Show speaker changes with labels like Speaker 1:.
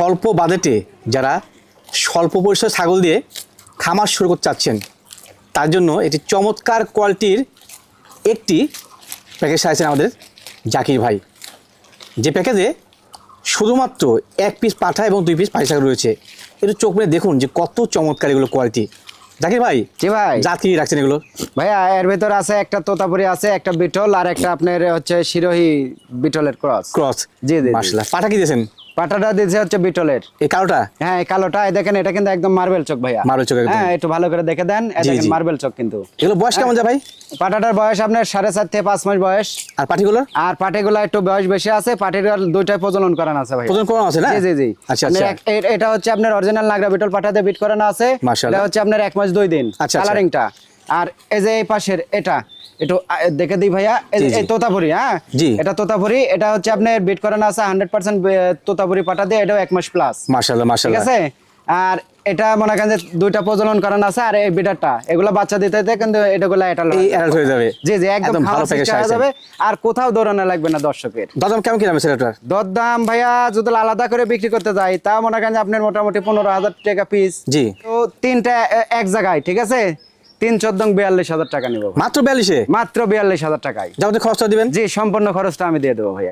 Speaker 1: স্বল্প বাজেটে যারা স্বল্প পরিসর ছাগল দিয়ে খামার শুরু করতে চাচ্ছেন তার জন্য এটি চমৎকার কোয়ালিটির একটি প্যাকেজ সাজাচ্ছেন আমাদের জাকির ভাই, যে প্যাকেজে শুধুমাত্র 1 পিস পাঠা এবং 2 পিস পাটি ছাগল রয়েছে। একটু চোখ মেরে দেখুন যে কত চমৎকার এগুলো কোয়ালিটি। জাকির ভাই,
Speaker 2: জি ভাই,
Speaker 1: জাত কি রাখছেন এগুলো?
Speaker 2: ভাইয়া এর ভিতর আছে একটা তোতাপুরি আছে, একটা বিটল, আর একটা আপনার হচ্ছে শিরোহী বিটলের ক্রস। জি জি,
Speaker 1: মাশাআল্লাহ। পাঠা কি দিয়েছেন?
Speaker 2: পাটাটা দিয়েছে হচ্ছে বিটলের।
Speaker 1: এই কালোটা?
Speaker 2: হ্যাঁ, এই কালোটা। এই দেখেন, এটা কিন্তু একদম মার্বেল চোখ ভাইয়া।
Speaker 1: মার্বেল চোখ একদম।
Speaker 2: হ্যাঁ, একটু ভালো করে দেখে দেন। এই
Speaker 1: জি,
Speaker 2: দেখেন
Speaker 1: জি।
Speaker 2: মার্বেল চোখ কিন্তু।
Speaker 1: এগুলো বয়স কেমন যায় ভাই?
Speaker 2: পাটাটার বয়স আপনার 4.5 থেকে 5 মাস বয়স।
Speaker 1: আর পাটিগুলোর?
Speaker 2: আর পাটিগুলো একটু বয়স বেশি আছে। পাটির দুইটাই প্রজনন করানো আছে ভাই।
Speaker 1: প্রজনন করানো আছে না?
Speaker 2: জি জি জি।
Speaker 1: আচ্ছা
Speaker 2: মানে
Speaker 1: আচ্ছা।
Speaker 2: এটা হচ্ছে আপনার অরিজিনাল নাগরা বিটল পাটাতে বিট করানো আছে।
Speaker 1: মাশাআল্লাহ।
Speaker 2: এটা হচ্ছে আপনার 1 মাস 2 দিন
Speaker 1: আচ্ছা, আচ্ছা।
Speaker 2: কালারিংটা। আর এই যে এই পাশের এটা একটু দেখে দিই ভাইয়া,
Speaker 1: জি, জি।
Speaker 2: এই তোতাপুরি। হ্যাঁ,
Speaker 1: জি।
Speaker 2: এটা তোতাপুরি। এটা হচ্ছে আপনার বিট করানো আছে 100% তোতাপুরি পাটা দিয়ে। এটাও 1 মাস প্লাস।
Speaker 1: মাশাআল্লাহ
Speaker 2: ঠিক
Speaker 1: মাশাআল্লাহ।
Speaker 2: আছে। আর এটা মনে করেন যে দুইটা প্রজনন করানো আছে। আর এই বিটারটা এগুলো বাচ্চা দিতে দিতে কিন্তু এটাগুলো এটা
Speaker 1: এই অ্যাডাল্ট হয়ে যাবে।
Speaker 2: জি জি, একদম
Speaker 1: ভালো
Speaker 2: ভালো
Speaker 1: প্যাকেজ
Speaker 2: হয়ে যাবে। আর কোথাও দৌড়ানো লাগবে না দর্শকের।
Speaker 1: দাম কেমন কি দাম সেটার?
Speaker 2: দরদাম ভাইয়া যদি আলাদা করে বিক্রি করতে যাই তা মনে করেন যে আপনার মোটামুটি 15,000 টাকা পিস।
Speaker 1: জি।
Speaker 2: তো তিনটা এক জায়গায়, ঠিক আছে, 3 14 42,000 টাকা নিব।
Speaker 1: মাত্র 42-এ?
Speaker 2: মাত্র 42,000 টাকায়।
Speaker 1: যাবতীয় খরচটা দিবেন?
Speaker 2: জি, সম্পূর্ণ খরচটা আমি দিয়ে দেবো ভাইয়া।